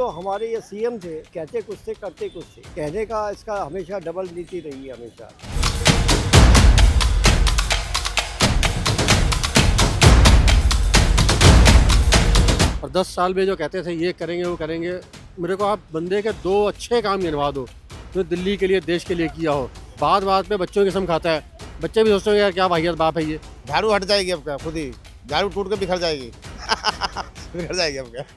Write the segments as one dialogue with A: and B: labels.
A: जो हमारे ये सीएम थे, कहते कुछ थे करते कुछ थे। कहने का इसका हमेशा डबल नीति रही है हमेशा।
B: और 10 साल में जो कहते थे ये करेंगे वो करेंगे, मेरे को आप बंदे के 2 अच्छे काम गिनवा दो जो दिल्ली के लिए देश के लिए किया हो। बात बात पे बच्चों की कसम खाता है, बच्चे भी सोचते हैं यार क्या वाहियत बाप है ये।
C: झाड़ू हट जाएगी आपका, खुद ही झाड़ू टूट के बिखर जाएगी बिखर जाएगी आपका।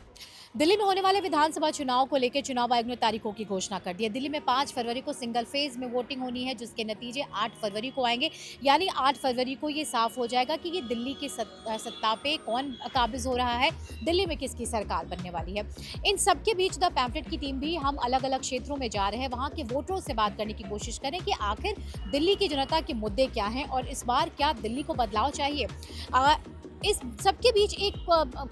D: दिल्ली में होने वाले विधानसभा चुनाव को लेकर चुनाव आयोग ने तारीखों की घोषणा कर दी है। दिल्ली में 5 फरवरी को सिंगल फेज में वोटिंग होनी है, जिसके नतीजे 8 फरवरी को आएंगे। यानी 8 फरवरी को ये साफ हो जाएगा कि ये दिल्ली की सत्ता पे कौन काबिज हो रहा है, दिल्ली में किसकी सरकार बनने वाली है। इन सबके बीच द पैम्फलेट की टीम भी हम अलग अलग क्षेत्रों में जा रहे हैं, वहाँ के वोटरों से बात करने की कोशिश करें कि आखिर दिल्ली की जनता के मुद्दे क्या हैं और इस बार क्या दिल्ली को बदलाव चाहिए। इस सबके बीच एक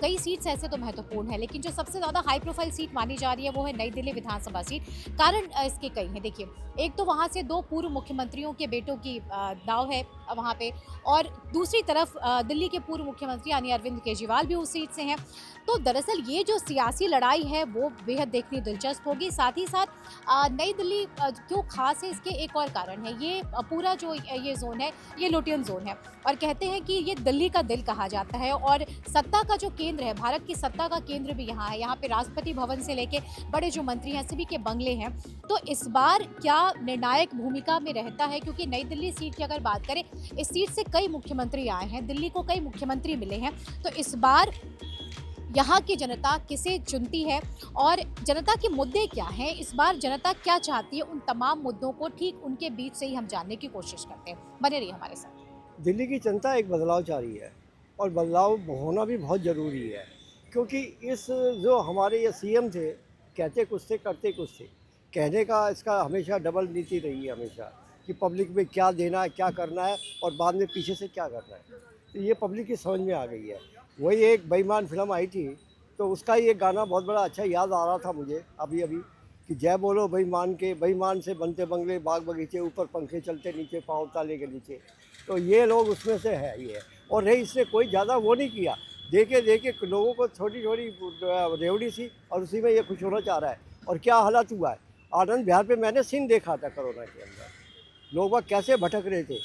D: कई सीट्स ऐसे तो महत्वपूर्ण है, लेकिन जो सबसे ज़्यादा हाई प्रोफाइल सीट मानी जा रही है वो है नई दिल्ली विधानसभा सीट। कारण इसके कई हैं। देखिए, एक तो वहाँ से 2 पूर्व मुख्यमंत्रियों के बेटों की दाव है वहाँ पे, और दूसरी तरफ दिल्ली के पूर्व मुख्यमंत्री यानी अरविंद केजरीवाल भी उस सीट से हैं। तो दरअसल ये जो सियासी लड़ाई है वो बेहद देखनी दिलचस्प होगी। साथ ही साथ नई दिल्ली क्यों खास है, इसके एक और कारण है। ये पूरा जो ये जोन है ये लोटियन जोन है, और कहते हैं कि ये दिल्ली का दिल कहा जाता है, और सत्ता का जो केंद्र है, भारत की सत्ता का केंद्र भी यहाँ है। यहाँ पे राष्ट्रपति भवन से लेके बड़े जो मंत्री हैं सभी के बंगले हैं। तो इस बार क्या निर्णायक भूमिका में रहता है, क्योंकि नई दिल्ली सीट की अगर बात करें, इस सीट से कई मुख्यमंत्री आए हैं, दिल्ली को कई मुख्यमंत्री मिले हैं। तो इस बार यहाँ की जनता किसे चुनती है और जनता के मुद्दे क्या हैं, इस बार जनता क्या चाहती है, उन तमाम मुद्दों को ठीक उनके बीच से ही हम जानने की कोशिश करते हैं। बने रहिए हमारे साथ।
A: दिल्ली की जनता एक बदलाव चाह रही है, और बदलाव होना भी बहुत ज़रूरी है, क्योंकि इस जो हमारे ये सीएम थे, कहते कुछ थे करते कुछ थे। कहने का इसका हमेशा डबल नीति रही है हमेशा, कि पब्लिक में क्या देना है, क्या करना है, और बाद में पीछे से क्या करना है। तो ये पब्लिक की समझ में आ गई है। वही एक बेईमान फिल्म आई थी, तो उसका ये गाना बहुत बड़ा अच्छा याद आ रहा था मुझे अभी अभी, कि जय बोलो बेईमान के, बेईमान से बनते बंगले बाग बगीचे, ऊपर पंखे चलते नीचे पाँव ताले के नीचे। तो ये लोग उसमें से है ये, और रही इसने कोई ज़्यादा वो नहीं किया, देखे देखे लोगों को छोटी छोटी रेवड़ी सी, और उसी में ये खुश होना चाह रहा है। और क्या हालत हुआ है आनंद विहार पे, मैंने सीन देखा था कोरोना के अंदर, लोग वह कैसे भटक रहे थे।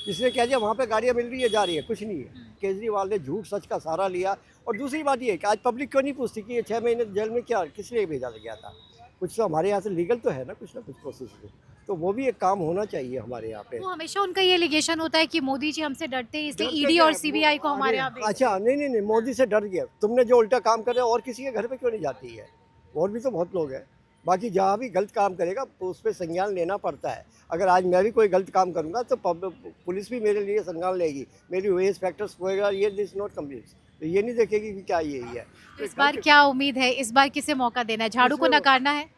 A: इसने कह दिया वहाँ पे गाड़ियाँ मिल रही है जा रही है, कुछ नहीं है। केजरीवाल ने झूठ सच का सहारा लिया। और दूसरी बात ये कि आज पब्लिक क्यों नहीं पूछती कि ये 6 महीने जेल में क्या किस लिए भेजा गया था। कुछ तो हमारे यहाँ से लीगल तो है ना कुछ प्रोसेस में, तो वो भी एक काम होना चाहिए हमारे यहाँ पे।
D: तो हमेशा उनका ये एलिगेशन होता है कि मोदी जी हमसे डरते हैं, इसलिए
A: डरते
D: ईडी
A: क्या
D: और
A: है?
D: सीबीआई को हमारे यहाँ भेजा।
A: अच्छा नहीं, मोदी से डर गया। तुमने जो उल्टा काम कर रहे हो और किसी के घर पे क्यों नहीं जाती है, और भी तो बहुत लोग हैं। बाकी जहाँ भी गलत काम करेगा तो उस पर संज्ञान लेना पड़ता है। अगर आज मैं भी कोई गलत काम करूँगा तो पुलिस भी मेरे लिए संज्ञान लेगी, मेरी वेज फैक्टर्स वगैरह, ये दिस नॉट कंप्लीट, तो ये नहीं देखेगी कि क्या यही है।
D: तो इस बार क्या उम्मीद है, इस बार किसे मौका देना है, झाड़ू को नकारना है?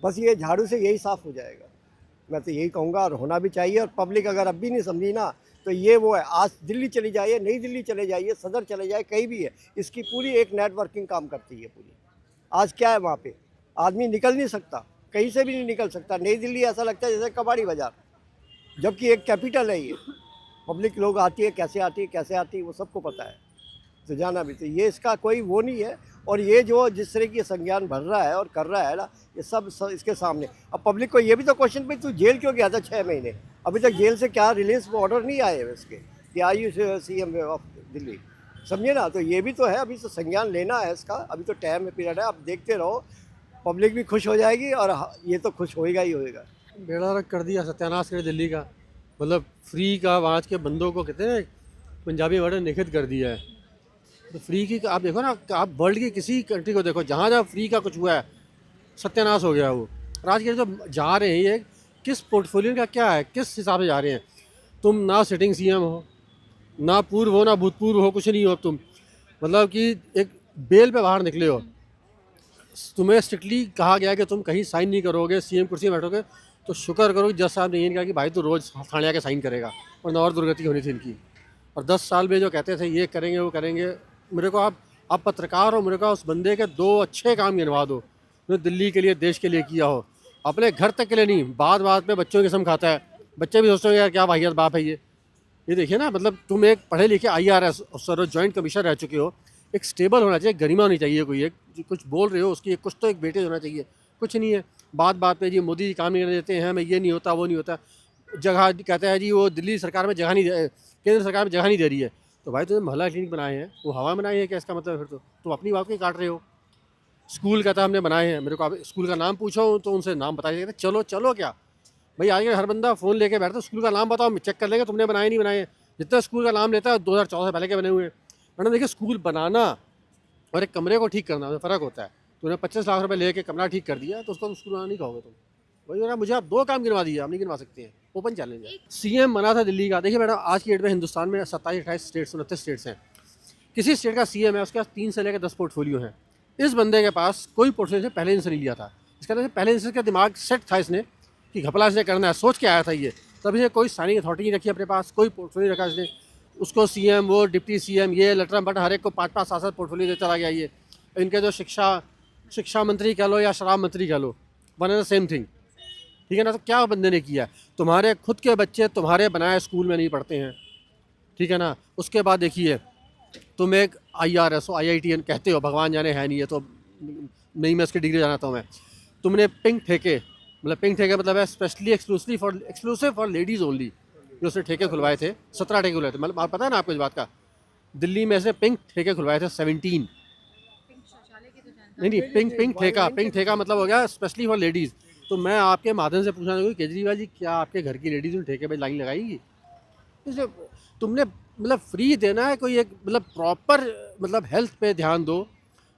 A: बस ये झाड़ू से यही साफ हो जाएगा, मैं तो यही कहूँगा, और होना भी चाहिए। और पब्लिक अगर अब भी नहीं समझी ना, तो ये वो है, आज दिल्ली चली जाइए, नई दिल्ली चले जाइए, सदर चले जाए, कहीं भी है, इसकी पूरी एक नेटवर्किंग काम करती है पूरी। आज क्या है वहाँ पे, आदमी निकल नहीं सकता, कहीं से भी नहीं निकल सकता। नई दिल्ली ऐसा लगता है जैसे कबाड़ी बाजार, जबकि एक कैपिटल है ये। पब्लिक लोग आती है, कैसे आती है वो सबको पता है, तो जाना भी। तो ये इसका कोई वो नहीं है। और ये जो जिस तरह की संज्ञान भर रहा है और कर रहा है ना, ये सब इसके सामने। अब पब्लिक को ये भी तो क्वेश्चन पे, तू जेल क्यों गया था 6 महीने, अभी तक जेल से क्या रिलीज ऑर्डर नहीं आए हैं इसके, कि आई यू सीएम ऑफ दिल्ली, समझे ना। तो ये भी तो है, अभी तो संज्ञान लेना है इसका, अभी तो टाइम पीरियड है। आप देखते रहो, पब्लिक भी खुश हो जाएगी, और ये तो खुश होएगा ही होएगा।
B: बेड़ा रख कर दिया, सत्यानाश कर दिल्ली का, मतलब फ्री का आज के बंदों को कहते हैं पंजाबी वर्ड निखित कर दिया है। तो फ्री की आप देखो ना, आप वर्ल्ड की किसी कंट्री को देखो, जहाँ जहाँ फ्री का कुछ हुआ है सत्यानाश हो गया वो। और आज के जो जा रहे हैं ये किस पोर्टफोलियो का क्या है, किस हिसाब से जा रहे हैं। तुम ना सिटिंग सीएम हो, ना पूर्व हो, ना भूतपूर्व हो, कुछ नहीं हो तुम, मतलब कि एक बेल पे बाहर निकले हो। तुम्हें स्ट्रिक्टली कहा गया कि तुम कहीं साइन नहीं करोगे, सीएम कुर्सी में बैठोगे, तो शुक्र करो कि जज साहब ने ये कहा कि भाई तो रोज़ थाने आके साइन करेगा, और और दुर्गति होनी थी इनकी। और 10 साल में जो कहते थे ये करेंगे वो करेंगे, मेरे को आप पत्रकार हो, मेरे को उस बंदे के 2 अच्छे काम गिनवा दो जो दिल्ली के लिए देश के लिए किया हो। अपने घर तक के लिए नहीं, बात बात पे बच्चों की कसम खाता है, बच्चे भी सोचते हैं यार क्या वाहियत बाप है ये। देखिए ना, मतलब तुम एक पढ़े लिखे IRS अफसर हो, जॉइंट कमिश्नर रह चुके हो, एक स्टेबल होना चाहिए, गरिमा होनी चाहिए, कोई एक जो कुछ बोल रहे हो उसकी कुछ तो एक वेटेज होना चाहिए। कुछ नहीं है, बात बात पे जी मोदी जी काम नहीं करने देते हैं, मैं ये नहीं होता वो नहीं होता, जगह कहता है जी वो दिल्ली सरकार में जगह नहीं केंद्र सरकार में जगह नहीं दे रही है। तो भाई तुमने मोहल्ला क्लिनिक बनाए हैं, वो हवा बनाई है क्या? इसका मतलब फिर तो तुम अपनी बात को ही काट रहे हो। स्कूल कहता है हमने बनाए हैं, मेरे को आप स्कूल का नाम पूछो तो उनसे नाम बता देते चलो चलो क्या भाई, आगे हर बंदा फ़ोन लेके बैठता है, स्कूल का नाम बताओ, चेक कर लेंगे तुमने बनाए नहीं बनाए। जितना स्कूल का नाम लेता है 2014 से पहले के बने हुए हैं। मैंने देखिए स्कूल बनाना और एक कमरे को ठीक करना में फ़र्क होता है। तूने 25 लाख रुपए लेके कमरा ठीक कर दिया तो उसको तुम स्कूल बनाना नहीं कहोगे तुम। वही हो रहा है, मुझे आप 2 काम गिनवा दिए, आप नहीं गिनवा सकते हैं, ओपन चैलेंज है। सीएम बना था दिल्ली का। देखिए मैडम आज की डेट में हिंदुस्तान में 27-28 स्टेट्स 29 स्टेट्स हैं। किसी स्टेट का सीएम है उसके पास 3 से लेकर 10 पोर्टफोलियो हैं। इस बंदे के पास कोई पोर्टफोलियो से पहले दिन से नहीं लिया था। इसका मतलब पहले दिन से इसका दिमाग सेट था इसने कि घपला इसने करना है, सोच के आया था ये। तब इसने कोई साइनिंग अथॉरिटी नहीं रखी अपने पास, कोई पोर्टफोलियो रखा इसने। उसको सीएम वो डिप्टी सीएम ये लेटर बट हर एक को 5-5 7-7 पोर्टफोलियो देता चला गया। ये इनके जो शिक्षा मंत्री कह लो या शराब मंत्री कह लो, one and the same thing, ठीक है ना। तो क्या बंदे ने किया? तुम्हारे खुद के बच्चे तुम्हारे बनाए स्कूल में नहीं पढ़ते हैं, ठीक है ना। उसके बाद देखिए तुम एक IRS हो, IITN कहते हो, भगवान जाने है नहीं है तो नहीं, मैं इसकी डिग्री जानता हूँ मैं। तुमने पिंक ठेके मतलब है specially exclusive for ladies only, जो उसने ठेके खुलवाए थे 17 ठेके खुलवाए थे। मतलब आप पता है ना आपको इस बात का? दिल्ली में ऐसे पिंक ठेके खुलवाए थे 17। नहीं पिंक ठेका मतलब हो गया स्पेशली फॉर लेडीज़। तो मैं आपके माध्यम से पूछना चाहूँगा केजरीवाल जी, क्या आपके घर की लेडीज़ उन ठेके पे लाइन लगाएगी? इसलिए तुमने मतलब फ्री देना है, कोई एक मतलब प्रॉपर मतलब हेल्थ पे ध्यान दो।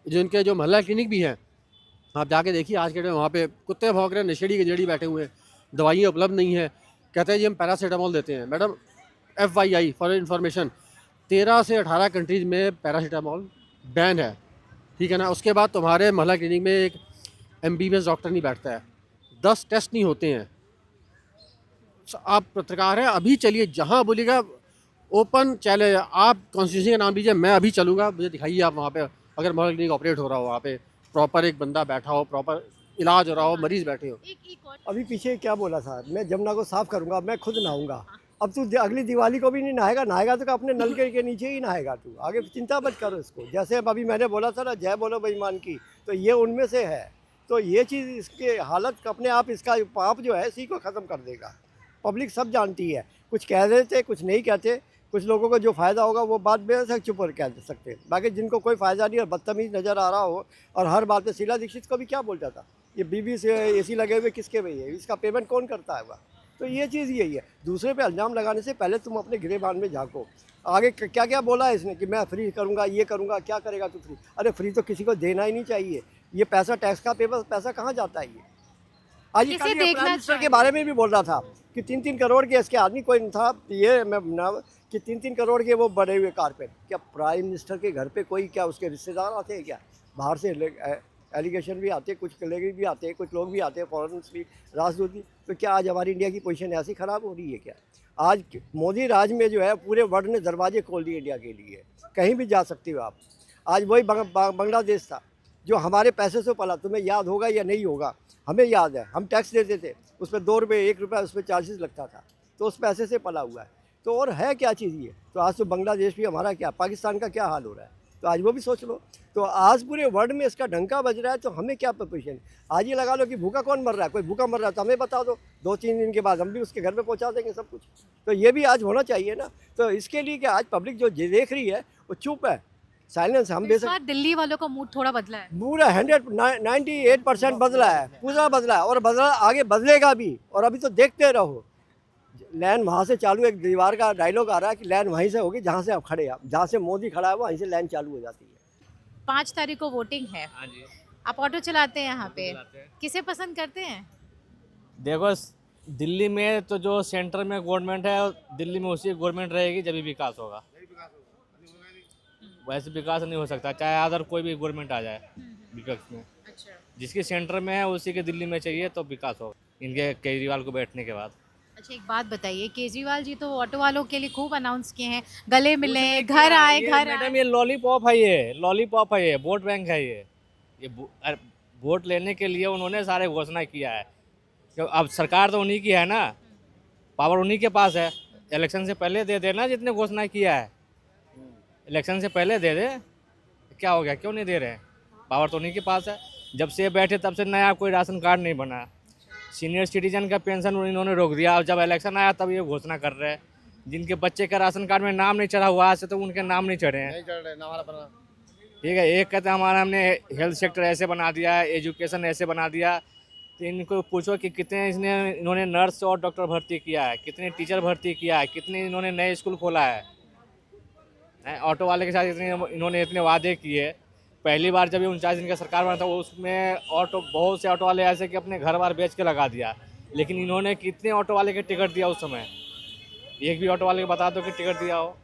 B: जिनके जो मोहल्ला क्लिनिक भी हैं, आप जाके देखिए आज के टाइम वहाँ पे कुत्ते भौंक रहे हैं, नशेड़ी गंजेड़ी बैठे हुए हैं, दवाइयाँ उपलब्ध नहीं है। कहते हैं जी हम पैरासीटामोल देते हैं। मैडम FYI फॉर इन्फॉर्मेशन 13 से 18 कंट्रीज़ में पैरासीटामोल बैन है, ठीक है ना। उसके बाद तुम्हारे मोहल्ला क्लिनिक में एक MBBS डॉक्टर नहीं बैठता है, 10 टेस्ट नहीं होते हैं। आप पत्रकार हैं, अभी चलिए जहाँ बोलिएगा, ओपन चैलेंज, आप कॉन्स्टिट्यूशन का नाम लीजिए, मैं अभी चलूँगा, मुझे दिखाइए आप वहाँ पे अगर मोहल्ला क्लिनिक ऑपरेट हो रहा हो, वहाँ पे प्रॉपर एक बंदा बैठा हो, प्रॉपर इलाज हो रहा हो, मरीज़ बैठे हो।
A: अभी पीछे क्या बोला था, मैं जमुना को साफ करूंगा, मैं खुद नहाऊंगा। अब तू अगली दिवाली को भी नहीं नहाएगा तो अपने नल के नीचे ही नहाएगा तू, आगे चिंता मत करो इसको। जैसे अब अभी मैंने बोला था ना, जय बोलो बेईमान की, तो ये उनमें से है। तो ये चीज़ इसके हालत अपने आप, इसका पाप जो है इसी को ख़त्म कर देगा। पब्लिक सब जानती है, कुछ कह देते कुछ नहीं कहते, कुछ लोगों को जो फ़ायदा होगा वो बात बेशक चुप कर कह सकते हैं, बाकी जिनको कोई फ़ायदा नहीं और बदतमीज़ नज़र आ रहा हो और हर बात पे शीला दीक्षित को भी क्या बोलता था, ये बीबी से AC लगे हुए किसके भाई है, इसका पेमेंट कौन करता है वह। तो ये चीज़ यही है, दूसरे पे इल्ज़ाम लगाने से पहले तुम अपने गिरेबान में झांको। आगे क्या क्या बोला है इसने कि मैं फ्री करूँगा, ये करूँगा, क्या करेगा तू फ्री? अरे फ्री तो किसी को देना ही नहीं चाहिए। ये पैसा टैक्स का पैसा कहाँ जाता है? ये आज
D: किसे
A: कल ये
D: देखना
A: प्राइम मिनिस्टर के
D: चाहिए?
A: बारे में भी बोल रहा था कि 3-3 करोड़ के इसके आदमी कोई नहीं था, ये मैं ना कि 3-3 करोड़ के वो बड़े हुए कारपेट। क्या प्राइम मिनिस्टर के घर पे कोई क्या उसके रिश्तेदार आते हैं क्या? बाहर से एलिगेशन भी आते हैं, कुछ कलीग भी आते हैं, कुछ लोग भी आते हैं फॉरेन भी, राजदूत भी। तो क्या आज हमारी इंडिया की पोजीशन ऐसी ख़राब हो रही है क्या? आज मोदी राज में जो है पूरे वर्ल्ड ने दरवाजे खोल दिए इंडिया के लिए, कहीं भी जा सकते हो आप। आज वही बांग्लादेश था जो हमारे पैसे से पला, तुम्हें याद होगा या नहीं होगा, हमें याद है, हम टैक्स देते थे, उस पर 2 रुपये 1 रुपया उस पर चार्जेस लगता था, तो उस पैसे से पला हुआ है। तो और है क्या चीज़ ये? तो आज तो बांग्लादेश भी हमारा क्या, पाकिस्तान का क्या हाल हो रहा है, तो आज वो भी सोच लो। तो आज पूरे वर्ल्ड में इसका डंका बज रहा है, तो हमें क्या पोजीशन? आज ये लगा लो कि भूखा कौन मर रहा है, कोई भूखा मर रहा है तो हमें बता दो, 2-3 दिन के बाद हम भी उसके घर पे पहुंचा देंगे सब कुछ। तो ये भी आज होना चाहिए ना। तो इसके लिए क्या आज पब्लिक जो देख रही है वो चुप है, साइलेंस। हम
D: इस
A: बेशक
D: बार दिल्ली वालों का मूड थोड़ा बदला है।
A: पूरा 98% बदला है, पूरा बदला है और बदला आगे बदलेगा भी। और अभी तो देखते रहो, लाइन वहाँ से चालू, एक दीवार का डायलॉग आ रहा है कि लाइन वहीं से होगी जहाँ से आप खड़े हैं, जहाँ से मोदी खड़ा है वहीं से लाइन चालू हो जाती है।
D: 5 तारीख को वोटिंग है।
E: हाँ जी,
D: आप ऑटो चलाते हैं यहाँ पे,
E: चलाते हैं।
D: किसे पसंद करते हैं?
E: देखो दिल्ली में तो जो सेंटर में गवर्नमेंट है, दिल्ली में उसी गवर्नमेंट रहेगी जब भी विकास होगा। वैसे विकास नहीं हो सकता चाहे अदर कोई भी गवर्नमेंट आ जाए विपक्ष में।
D: अच्छा,
E: जिसकी सेंटर में है उसी के दिल्ली में चाहिए तो विकास होगा इनके केजरीवाल को बैठने के बाद।
D: अच्छा, एक बात बताइए, केजरीवाल जी तो ऑटो वालों के लिए खूब अनाउंस किए हैं, गले मिले, घर आए, घर आए।
E: मैडम ये लॉलीपॉप है, ये लॉलीपॉप है, ये वोट बैंक है, ये वोट लेने के लिए उन्होंने सारे घोषणा किया है। क्यों अब सरकार तो उन्हीं की है ना, पावर उन्हीं के पास है। इलेक्शन से पहले दे देना जितने घोषणा किया है, इलेक्शन से पहले दे दे, क्या हो गया, क्यों नहीं दे रहे हैं? पावर तो उन्हीं के पास है। जब से बैठे तब से नया कोई राशन कार्ड नहीं बना। सीनियर सिटीजन का पेंशन इन्होंने रोक दिया, और जब इलेक्शन आया तब ये घोषणा कर रहे हैं। जिनके बच्चे का राशन कार्ड में नाम नहीं चढ़ा हुआ, आज से तो उनके नाम नहीं चढ़े हैं।
C: नहीं चढ़ रहे ना हमारा बना।
E: ठीक है, एक कहते हैं हमारा हमने हेल्थ सेक्टर ऐसे बना दिया है, एजुकेशन ऐसे बना दिया। तो इनको पूछो कि कितने इन्होंने नर्स और डॉक्टर भर्ती किया है, कितने टीचर भर्ती किया है, कितने इन्होंने नए स्कूल खोला है। ऑटो वाले के साथ इन्होंने इतने वादे किए। पहली बार जब ये 39 दिन का सरकार बना था, उसमें बहुत से ऑटो वाले ऐसे कि अपने घर बार बेच के लगा दिया। लेकिन इन्होंने कितने ऑटो वाले के टिकट दिया उस समय? एक भी ऑटो वाले को बता दो कि टिकट दिया हो।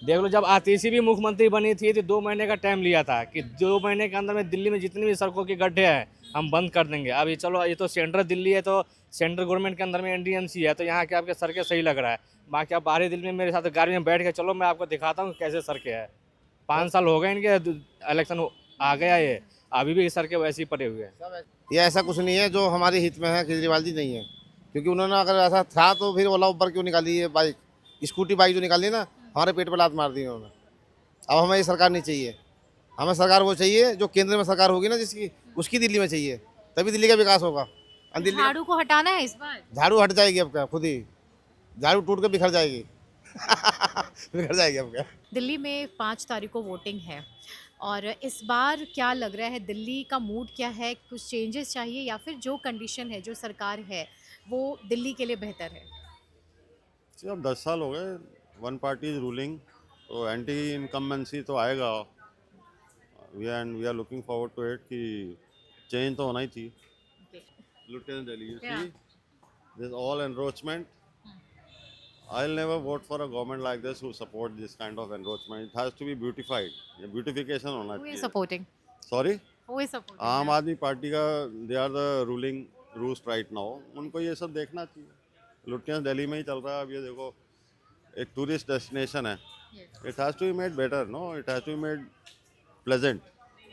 E: देख लो, जब आतिशी भी मुख्यमंत्री बनी थी तो 2 महीने का टाइम लिया था कि 2 महीने के अंदर में दिल्ली में जितनी भी सड़कों के गड्ढे हैं हम बंद कर देंगे। अब ये चलो, ये तो सेंट्रल दिल्ली है, तो सेंट्रल गवर्नमेंट के अंदर में एनडीएमसी है, तो यहाँ के आपके सड़कें सही लग रहा है। बाकी आप बाहरी दिल्ली में मेरे साथ गाड़ी में बैठ के चलो, मैं आपको दिखाता हूँ कैसे सड़कें हैं। 5 साल हो गए इनके, इलेक्शन आ गया, ये अभी भी सड़कें वैसे ही पड़े हुए हैं।
C: ये ऐसा कुछ नहीं है जो हमारे हित में है, केजरीवाल जी नहीं है। क्योंकि उन्होंने अगर ऐसा था तो फिर ओला उबर क्यों निकाली है बाइक, स्कूटी बाइक जो निकाली ना, हमारे पेट पर लात मार दी उन्होंने। अब हमें ये सरकार नहीं चाहिए। हमें सरकार वो चाहिए जो केंद्र में सरकार होगी ना जिसकी, उसकी दिल्ली में चाहिए, तभी दिल्ली का विकास होगा। और दिल्ली
D: झाड़ू को हटाना है इस बार।
C: झाड़ू हट जाएगी अब क्या, खुद ही झाड़ू टूट के बिखर जाएगी। बिखर जाएगी अब क्या।
D: दिल्ली में 5 तारीख को वोटिंग है, और इस बार क्या लग रहा है, दिल्ली का मूड क्या है? कुछ चेंजेस चाहिए, या फिर जो कंडीशन है, जो सरकार है, वो दिल्ली के लिए बेहतर है?
F: अब 10 साल हो गए, वन पार्टी इज रूलिंग, तो एंटी इनकम्बेंसी तो आएगा। We are looking forward to it कि चेंज तो होना ही चाहिए। Lieutenant Delhi, you
D: Yeah.
F: see, this all encroachment. I'll never vote for a government like this who support this kind of encroachment. It has to be beautified. ये beautification होना
D: Who is
F: चाहिए।
D: supporting?
F: Sorry,
D: Who is supporting?
F: आम आदमी party का they are the ruling roost right now. उनको ये सब देखना चाहिए। लुटियंस दिल्ली में ही चल रहा है। अब ये देखो, एक टूरिस्ट डेस्टिनेशन है। It has to be made better, no? It has to be made pleasant.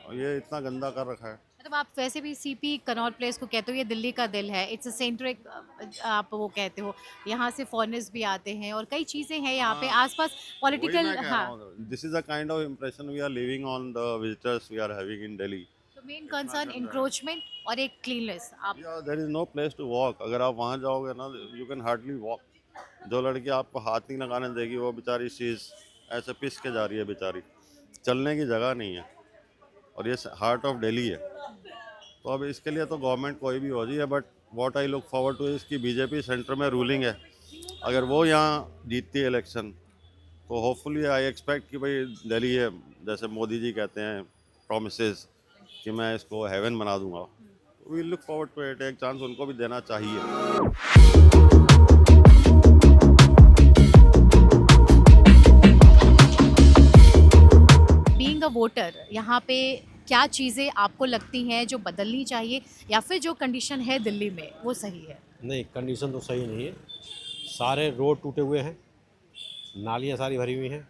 F: और ये इतना गंदा कर रखा है।
D: मतलब आप वैसे भी सीपी कनॉट प्लेस को कहते हो, ये दिल्ली का दिल है, इट्स अ सेंट्रिक, आप वो कहते हो। यहाँ से फॉरेनर्स भी आते हैं और कई चीज़ें हैं यहाँ पे आसपास पॉलिटिकल। हाँ,
F: this is the kind of impression we are living on the visitors we are having in Delhi.
D: तो मेन कंसर्न इंक्रोचमेंट और एक क्लीननेस। आप
F: या there is no place to walk. अगर आप वहाँ जाओगे ना, यू कैन हार्डली वॉक। जो लड़की आपको हाथ नहीं लगाने देगी, वो बेचारी चीज़ ऐसे पिस के जा रही है बेचारी, चलने की जगह नहीं है। और ये हार्ट ऑफ दिल्ली है। तो अब इसके लिए तो गवर्नमेंट कोई भी हो जाए, but what I look forward two is कि बीजेपी सेंटर में रूलिंग है। अगर वो यहाँ जीतती है इलेक्शन, तो होपफुली आई एक्सपेक्ट कि भाई दिल्ली है, जैसे मोदी जी कहते हैं प्रोमिसेस कि मैं इसको हेवन बना दूंगा। We look forward to it. एक चांस उनको भी देना चाहिए।
D: बीइंग अ वोटर, यहाँ पे क्या चीज़ें आपको लगती हैं जो बदलनी चाहिए, या फिर जो कंडीशन है दिल्ली में वो सही है?
B: नहीं, कंडीशन तो सही नहीं है। सारे रोड टूटे हुए हैं, नालियाँ सारी भरी हुई हैं,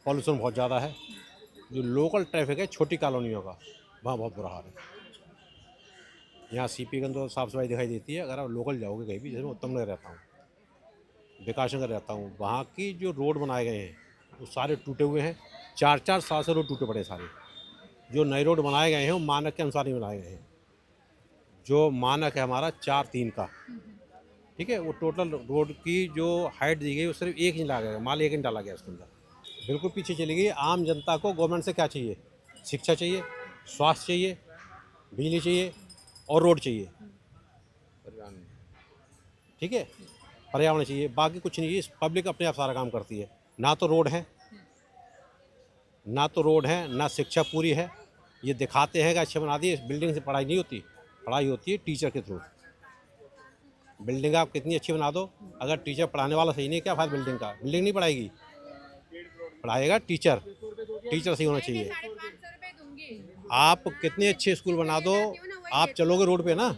B: पॉल्यूशन बहुत ज़्यादा है। जो लोकल ट्रैफिक है छोटी कॉलोनियों का, वहाँ बहुत बुरा हाल है। यहाँ सीपीगंज तो साफ़ सफाई दिखाई देती है। अगर आप लोकल जाओगे कहीं भी, जैसे मैं उत्तम नगर रहता हूँ, विकास नगर रहता हूँ, वहाँ की जो रोड बनाए गए हैं वो सारे टूटे हुए हैं। 4-4 साल से रोड टूटे पड़े सारे। जो नए रोड बनाए गए हैं वो मानक के अनुसार ही बनाए गए हैं। जो मानक है हमारा 4-3 का, ठीक है, वो टोटल रोड की जो हाइट दी गई वो सिर्फ 1 इंच डाला गया, माल 1 इंच डाला गया उसके अंदर। बिल्कुल पीछे चली गई। आम जनता को गवर्नमेंट से क्या चाहिए? शिक्षा चाहिए, स्वास्थ्य चाहिए, बिजली चाहिए और रोड चाहिए, ठीक है, पर्यावरण चाहिए, बाकी कुछ नहीं चाहिए। पब्लिक अपने आप सारा काम करती है। ना तो रोड है, ना शिक्षा पूरी है। ये दिखाते हैं कि अच्छे बना दिए। बिल्डिंग से पढ़ाई नहीं होती, पढ़ाई होती है टीचर के थ्रू। बिल्डिंग आप कितनी अच्छी बना दो, अगर टीचर पढ़ाने वाला सही नहीं, क्या फायदा बिल्डिंग का? बिल्डिंग नहीं पढ़ाएगी, पढ़ाएगा टीचर। टीचर सही होना चाहिए। आप कितने अच्छे स्कूल बना दो, आप चलोगे रोड पे ना,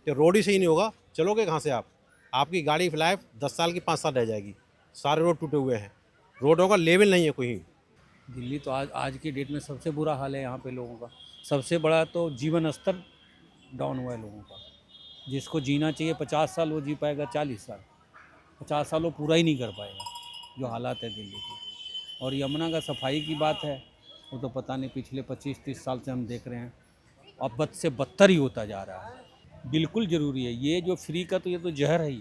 B: तो रोड ही सही नहीं होगा, चलोगे कहाँ से आप? आपकी गाड़ी की लाइफ 10 साल की 5 साल रह जाएगी। सारे रोड टूटे हुए हैं, रोडों का लेवल नहीं है कोई।
G: दिल्ली तो आज की डेट में सबसे बुरा हाल है यहाँ पे लोगों का। सबसे बड़ा तो जीवन स्तर डाउन हुआ है लोगों का। जिसको जीना चाहिए 50 साल वो जी पाएगा 40 साल, 50 साल वो पूरा ही नहीं कर पाएगा। जो हालात है दिल्ली की, और यमुना का सफाई की बात है, वो तो पता नहीं पिछले 25-30 साल से हम देख रहे हैं, अब बद से बदतर ही होता जा रहा है। बिल्कुल ज़रूरी है ये जो फ्री का, तो ये तो जहर है,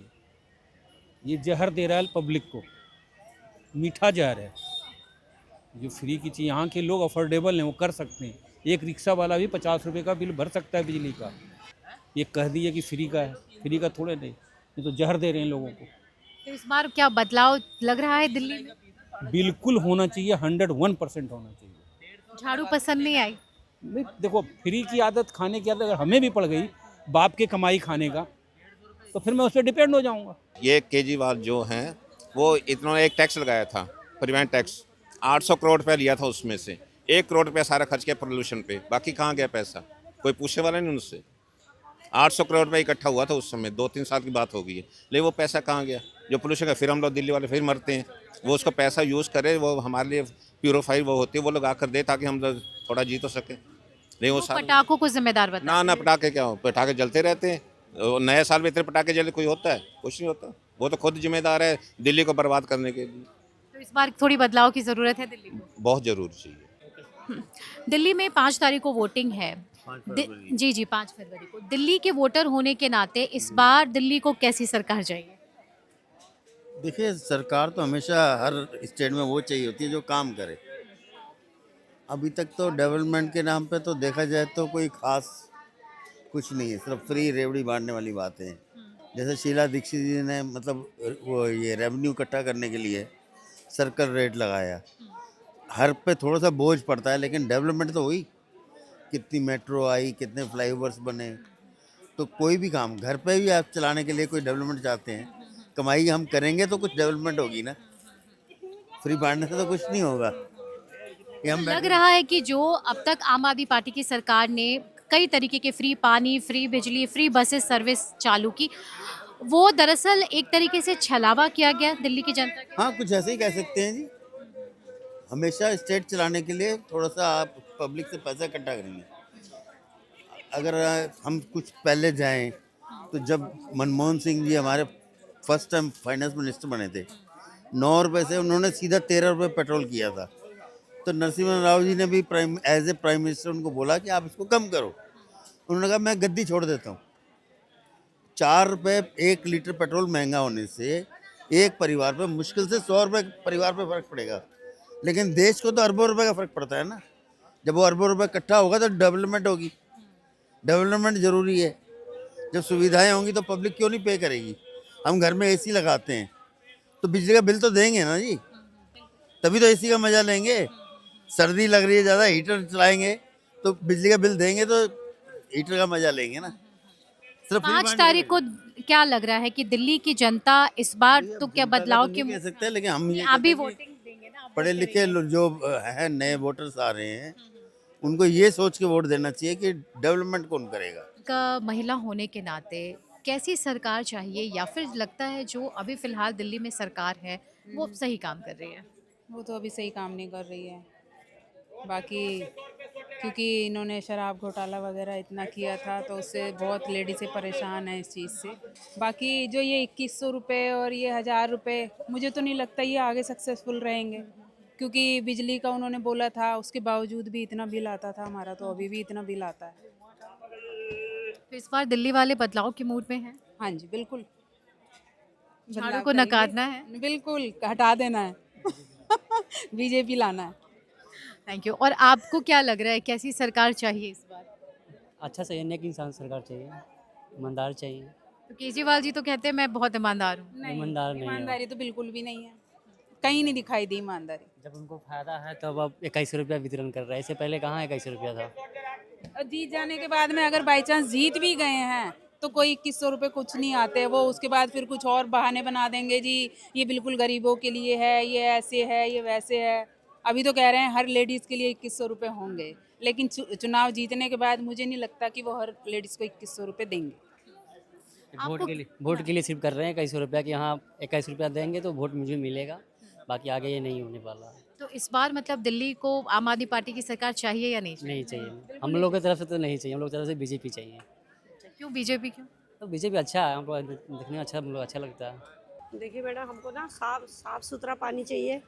G: ये जहर दे रहा है पब्लिक को, मीठा जहर है। जो फ्री की चीज़, यहाँ के लोग अफोर्डेबल हैं, वो कर सकते हैं। एक रिक्शा वाला भी 50 रुपये का बिल भर सकता है बिजली का। ये कह दिए कि फ्री का है, फ्री का थोड़े नहीं, ये तो जहर दे रहे हैं लोगों को।
D: तो इस बार क्या बदलाव लग रहा है दिल्ली में?
G: बिल्कुल होना चाहिए, 101% होना चाहिए।
D: झाड़ू पसंद नहीं आई?
G: नहीं, देखो फ्री की आदत, खाने की आदत अगर हमें भी पड़ गई बाप के कमाई खाने का, तो फिर मैं उस पर डिपेंड हो जाऊँगा।
H: ये केजरीवाल जो हैं वो इतना एक टैक्स लगाया था, परिवहन टैक्स 800 करोड़ रुपया लिया था, उसमें से 1 करोड़ रुपया सारा खर्च किया पोल्यूशन पे, बाकी कहाँ गया पैसा, कोई पूछने वाला नहीं उनसे। 800 करोड़ रुपया इकट्ठा हुआ था उस समय, 2-3 साल की बात हो गई है, लेकिन वो पैसा कहाँ गया जो पोल्यूशन का। फिर हम लोग दिल्ली वाले फिर मरते हैं, वो उसका पैसा यूज़ करे, वो हमारे लिए प्यूरीफाई वो होती है, वो लोग आकर दे ताकि हम लोग थोड़ा जी तो सकें। लेकिन वो
D: तो
H: सारे
D: पटाखों को जिम्मेदार बता।
H: ना पटाखे क्या हो, पटाखे जलते रहते हैं। नए साल में इतने पटाखे जले कोई होता है? कुछ नहीं होता। वो तो खुद जिम्मेदार है दिल्ली को बर्बाद करने के लिए।
D: तो इस बार थोड़ी बदलाव की ज़रूरत है दिल्ली को।
H: बहुत ज़रूरी चाहिए।
D: दिल्ली में 5 तारीख को वोटिंग है। जी जी 5 फरवरी को। दिल्ली के वोटर होने के नाते इस बार दिल्ली को कैसी सरकार चाहिए?
I: देखिए, सरकार तो हमेशा हर स्टेट में वो चाहिए होती है जो काम करे। अभी तक तो डेवलपमेंट के नाम पे तो देखा जाए तो कोई खास कुछ नहीं है, सिर्फ फ्री रेवड़ी बांटने वाली बातें हैं। जैसे शीला दीक्षित जी ने मतलब वो ये रेवेन्यू इकट्ठा करने के लिए सर्कल रेट लगाया, हर पे थोड़ा सा बोझ पड़ता है, लेकिन डेवलपमेंट तो हुई। कितनी मेट्रो आई, कितने फ्लाईओवर्स बने। तो कोई भी काम घर पे भी आप चलाने के लिए कोई डेवलपमेंट चाहते हैं, कमाई हम करेंगे तो कुछ डेवलपमेंट होगी ना। फ्री बांटने से तो कुछ नहीं होगा। ये हम
D: लग रहा है कि जो अब तक आम आदमी पार्टी की सरकार ने कई तरीके के फ्री पानी, फ्री बिजली, फ्री बसेस सर्विस चालू की, वो दरअसल एक तरीके से छलावा किया गया दिल्ली की जनता के।
I: हाँ, कुछ ऐसे ही कह सकते हैं जी। हमेशा स्टेट चलाने के लिए थोड़ा सा आप पब्लिक से पैसा इकट्ठा करेंगे। अगर हम कुछ पहले जाएं तो जब मनमोहन सिंह जी हमारे फर्स्ट टाइम फाइनेंस मिनिस्टर बने थे, 9 रुपये से उन्होंने सीधा 13 रुपये पेट्रोल किया था। तो नरसिम्हा राव जी ने भी एज ए प्राइम मिनिस्टर उनको बोला कि आप इसको कम करो। उन्होंने कहा मैं गद्दी छोड़ देता हूँ। 4 रुपये 1 लीटर पेट्रोल महंगा होने से एक परिवार पे मुश्किल से 100 रुपये परिवार पे फर्क पड़ेगा, लेकिन देश को तो अरबों रुपए का फर्क पड़ता है ना। जब वो अरबों रुपए इकट्ठा होगा तो डेवलपमेंट होगी। डेवलपमेंट ज़रूरी है। जब सुविधाएं होंगी तो पब्लिक क्यों नहीं पे करेगी। हम घर में एसी लगाते हैं तो बिजली का बिल तो देंगे ना जी, तभी तो एसी का मज़ा लेंगे। सर्दी लग रही है ज़्यादा, हीटर चलाएंगे तो बिजली का बिल देंगे, तो हीटर का मज़ा लेंगे ना। सिर्फ फ्री
D: 5
I: बांटने
D: तारीख को
I: के
D: क्या लग रहा है कि दिल्ली की जनता इस बार
I: लिए।
D: तो क्या
I: जनता का
D: बदलाव
I: तो
D: के
I: नहीं कह सकते, लेकिन हम ये
D: आप भी
I: कहते हैं कि
D: वोटिंग देंगे ना? आप
I: पढ़े
D: वोट
I: लिखे जो हैं नए वोटर्स आ रहे हैं, उनको ये सोच के वोट देना चाहिए कि डेवलपमेंट कौन करेगा।
D: का महिला होने के नाते कैसी सरकार चाहिए, या फिर लगता है जो अभी फिलहाल दिल्ली में सरकार है वो सही काम कर रही है?
J: वो तो अभी सही काम नहीं कर रही है। बाकी क्योंकि इन्होंने शराब घोटाला वगैरह इतना किया था तो उससे बहुत लेडीज़ें परेशान हैं इस चीज़ से। बाकी जो ये 2100 रुपये और ये 1000 रुपये, मुझे तो नहीं लगता ये आगे सक्सेसफुल रहेंगे, क्योंकि बिजली का उन्होंने बोला था, उसके बावजूद भी इतना बिल आता था हमारा, तो अभी भी इतना बिल आता है।
D: तो इस बार दिल्ली वाले बदलाव के मूड में हैं?
J: हाँ जी, बिल्कुल।
D: झाड़ू
J: बदलाव
D: को
J: करेंगे।
D: नकारना है?
J: बिल्कुल, हटा देना है। बीजेपी लाना है।
D: Thank you. और आपको क्या लग रहा है कैसी सरकार चाहिए इस बार?
K: अच्छा चाहिए, नेक इंसान सरकार चाहिए, ईमानदार चाहिए।
D: तो केजरीवाल जी तो कहते हैं मैं बहुत ईमानदार हूँ।
J: नहीं,
K: ईमानदार नहीं है।
J: ईमानदारी तो बिल्कुल भी नहीं है, कहीं नहीं दिखाई दी ईमानदारी।
K: जब उनको फायदा है तो अब 21 रुपया वितरण कर रहा है, इससे पहले कहाँ 21 रुपया था।
J: और जीत जाने के बाद में अगर बाई चांस जीत भी गए हैं तो कोई 2100 रुपये कुछ नहीं आते, वो उसके बाद फिर कुछ और बहाने बना देंगे जी, ये बिल्कुल गरीबों के लिए है, ये ऐसे है, ये वैसे है। अभी तो कह रहे हैं हर लेडीज़ के लिए 2100 रुपये होंगे, लेकिन चुनाव जीतने के बाद मुझे नहीं लगता कि वो हर लेडीज़ को 2100 रुपये देंगे।
K: वोट के लिए सिर्फ कर रहे हैं 21 रुपया कि हाँ 21 रुपया देंगे तो वोट मुझे मिलेगा, बाकी आगे ये नहीं होने वाला है।
D: तो इस बार मतलब दिल्ली को आम आदमी पार्टी की सरकार चाहिए या नहीं चाहिए?
K: नहीं चाहिए, हम लोग की तरफ से तो नहीं चाहिए, हम लोग की तरफ से बीजेपी चाहिए।
D: क्यों बीजेपी क्यों?
K: तो बीजेपी अच्छा है, हमको देखने में अच्छा, हम लोग अच्छा लगता है।
L: देखिए बेटा, हमको ना साफ साफ सुथरा पानी चाहिए,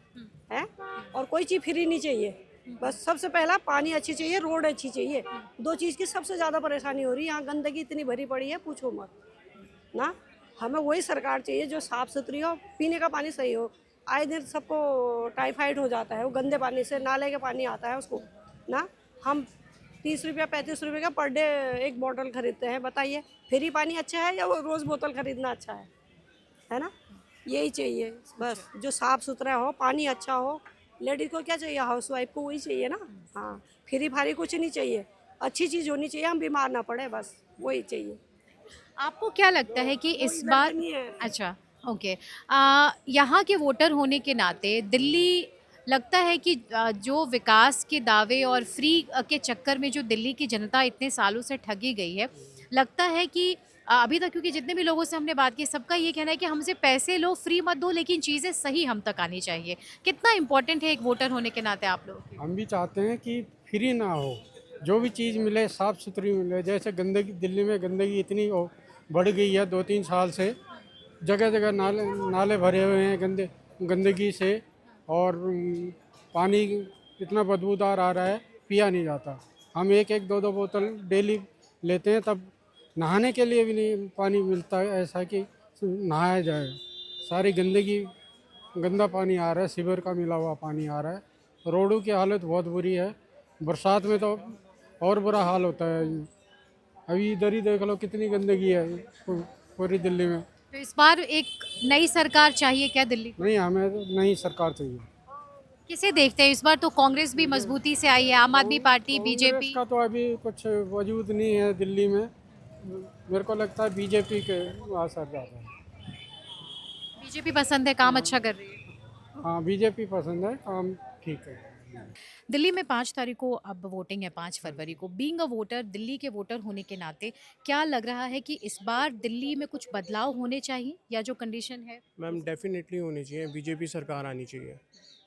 L: है। और कोई चीज़ फ्री नहीं चाहिए, बस सबसे पहला पानी अच्छी चाहिए, रोड अच्छी चाहिए। 2 चीज़ की सबसे ज़्यादा परेशानी हो रही है। यहाँ गंदगी इतनी भरी पड़ी है, पूछो मत ना। हमें वही सरकार चाहिए जो साफ़ सुथरी हो, पीने का पानी सही हो। आए दिन सबको टाइफाइड हो जाता है वो गंदे पानी से, नाले का पानी आता है उसको ना। हम 30 रुपया 35 रुपये का पर डे एक बॉटल खरीदते हैं, बताइए फ्री पानी अच्छा है या वो रोज़ बोतल खरीदना अच्छा है ना। यही चाहिए बस, जो साफ़ सुथरा हो, पानी अच्छा हो। लेडीज़ को क्या चाहिए, हाउस वाइफ को वही चाहिए ना। हाँ, फ्री फारी कुछ नहीं चाहिए, अच्छी चीज़ होनी चाहिए, हम बीमार ना पड़े, बस वही चाहिए।
D: आपको क्या लगता है कि इस
L: कोई
D: बार
L: लड़की नहीं है।
D: अच्छा, ओके, यहाँ के वोटर होने के नाते दिल्ली लगता है कि जो विकास के दावे और फ्री के चक्कर में जो दिल्ली की जनता इतने सालों से ठगी गई है, लगता है कि अभी तक, क्योंकि जितने भी लोगों से हमने बात की सबका ये कहना है कि हमसे पैसे लो, फ्री मत दो, लेकिन चीज़ें सही हम तक आनी चाहिए। कितना इम्पोर्टेंट है एक वोटर होने के नाते आप लोग?
M: हम भी चाहते हैं कि फ्री ना हो, जो भी चीज़ मिले साफ़ सुथरी मिले। जैसे गंदगी, दिल्ली में गंदगी इतनी बढ़ गई है 2-3 साल से, जगह जगह नाले नाले भरे हुए हैं गंदगी से, और पानी इतना बदबूदार आ रहा है, पिया नहीं जाता। हम 1-1, 2-2 बोतल डेली लेते हैं, तब नहाने के लिए भी नहीं पानी मिलता है ऐसा कि नहाया जाए। सारी गंदगी, गंदा पानी आ रहा है, सीवर का मिला हुआ पानी आ रहा है। रोडों की हालत बहुत बुरी है, बरसात में तो और बुरा हाल होता है। अभी इधर ही देख लो कितनी गंदगी है पूरी दिल्ली में।
D: तो इस बार एक नई सरकार चाहिए क्या दिल्ली को?
M: नहीं, हमें तो नई सरकार चाहिए।
D: किसे देखते हैं इस बार? तो कांग्रेस भी मजबूती से आई है, आम आदमी पार्टी, बीजेपी।
M: कांग्रेस का तो अभी कुछ वजूद नहीं है दिल्ली में। मेरे को लगता है बीजेपी के असर ज़्यादा है।
D: बीजेपी पसंद है, काम अच्छा कर रही है।
M: हाँ, बीजेपी पसंद है, काम ठीक है।
D: दिल्ली में 5 तारीख को अब वोटिंग है, 5 फरवरी को। बीइंग अ वोटर, दिल्ली के वोटर होने के नाते क्या लग रहा है कि इस बार दिल्ली में कुछ बदलाव होने चाहिए, या जो कंडीशन है?
N: मैम डेफिनेटली होनी चाहिए, बीजेपी सरकार आनी चाहिए,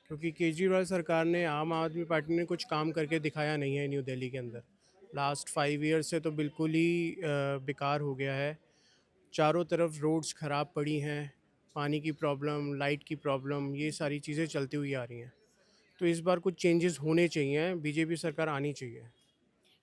N: क्योंकि केजरीवाल सरकार ने, आम आदमी पार्टी ने कुछ काम करके दिखाया नहीं है न्यू दिल्ली के अंदर। लास्ट 5 ईयर से तो बिल्कुल ही बेकार हो गया है। चारों तरफ रोड्स ख़राब पड़ी हैं, पानी की प्रॉब्लम, लाइट की प्रॉब्लम, ये सारी चीज़ें चलती हुई आ रही हैं। तो इस बार कुछ चेंजेस होने चाहिए, बीजेपी सरकार आनी चाहिए।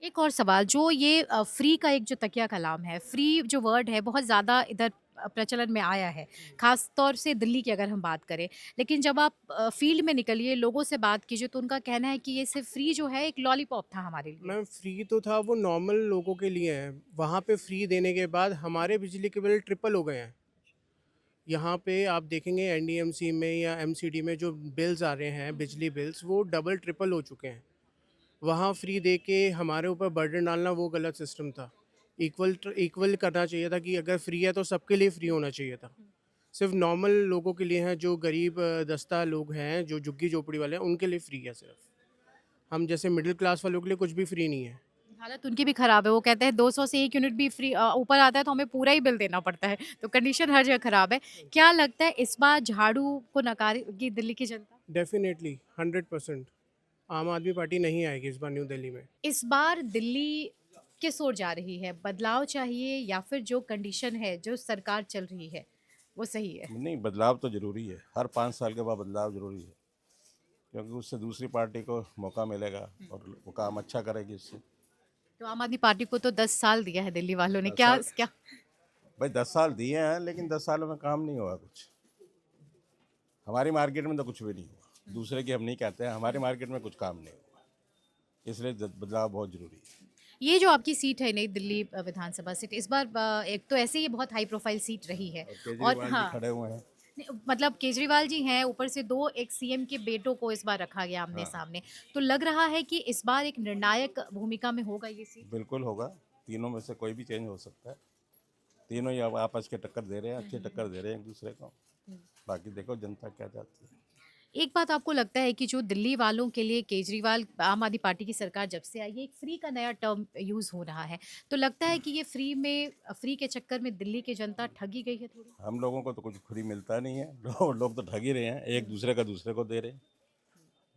D: एक और सवाल, जो ये फ्री का एक जो तकिया कलाम है, फ्री जो वर्ड है बहुत ज़्यादा इधर प्रचलन में आया है, ख़ास तौर से दिल्ली की अगर हम बात करें। लेकिन जब आप फील्ड में निकलिए, लोगों से बात कीजिए, तो उनका कहना है कि ये सिर्फ फ्री जो है एक लॉलीपॉप था हमारे लिए।
N: मैम फ्री तो था, वो नॉर्मल लोगों के लिए है। वहाँ पे फ्री देने के बाद हमारे बिजली के बिल ट्रिपल हो गए हैं। यहाँ पे आप देखेंगे एनडीएमसी में या एमसीडी में जो बिल्स आ रहे हैं, बिजली बिल्स, वो डबल ट्रिपल हो चुके हैं। वहाँ फ्री दे के हमारे ऊपर बर्डन डालना वो गलत सिस्टम था। इक्वल करना चाहिए था कि अगर फ्री है तो सबके लिए फ्री होना चाहिए था। सिर्फ नॉर्मल लोगों के लिए हैं, जो गरीब दस्ता लोग हैं, जो झुग्गी झोपड़ी वाले हैं, उनके लिए फ्री है सिर्फ। हम जैसे मिडिल क्लास वालों के लिए कुछ भी फ्री नहीं है।
D: हालत उनकी भी ख़राब है। वो कहते हैं 200 से 1 यूनिट भी फ्री ऊपर आता है तो हमें पूरा ही बिल देना पड़ता है। तो कंडीशन हर जगह ख़राब है। क्या लगता है इस बार झाड़ू को नकारेगी दिल्ली की जनता?
N: डेफिनेटली 100% आम आदमी पार्टी नहीं आएगी इस बार न्यू दिल्ली में।
D: इस बार दिल्ली किस ओर जा रही है? बदलाव चाहिए या फिर जो कंडीशन है, जो सरकार चल रही है, वो सही है?
O: नहीं, बदलाव तो ज़रूरी है। हर 5 साल के बाद बदलाव ज़रूरी है, क्योंकि उससे दूसरी पार्टी को मौका मिलेगा और वो काम अच्छा करेगी उससे।
D: तो आम आदमी पार्टी को तो 10 साल दिया है दिल्ली वालों ने,
O: 10
D: क्या
O: साल
D: क्या?
O: भाई 10 साल दिए हैं, लेकिन 10 सालों में काम नहीं हुआ कुछ। हमारी मार्केट में तो कुछ भी नहीं हुआ। दूसरे की हम नहीं कहते हैं, हमारी मार्केट में कुछ काम नहीं हुआ, इसलिए बदलाव बहुत ज़रूरी है।
D: ये जो आपकी सीट है नई दिल्ली विधानसभा सीट, इस बार एक तो ऐसे ही बहुत हाई प्रोफाइल सीट रही है, और
O: केजरीवाल जी खड़े हुए हैं।
D: मतलब केजरीवाल जी हैं, ऊपर से 2 एक सीएम के बेटों को इस बार रखा गया आमने सामने। तो लग रहा है कि इस बार एक निर्णायक भूमिका में होगा ये सीट।
O: बिल्कुल होगा, तीनों में से कोई भी चेंज हो सकता है। तीनों ही अब आपस के टक्कर दे रहे हैं, अच्छी टक्कर दे रहे हैं एक दूसरे को। बाकी देखो जनता क्या चाहती है।
D: एक बात आपको लगता है कि जो दिल्ली वालों के लिए केजरीवाल, आम आदमी पार्टी की सरकार जब से आई है, एक फ्री का नया टर्म यूज़ हो रहा है, तो लगता है कि ये फ्री के चक्कर में दिल्ली की जनता ठगी गई है थोड़ी?
O: हम लोगों को तो कुछ फ्री मिलता नहीं है। लोग तो ठग ही रहे हैं, एक दूसरे का दूसरे को दे रहे हैं।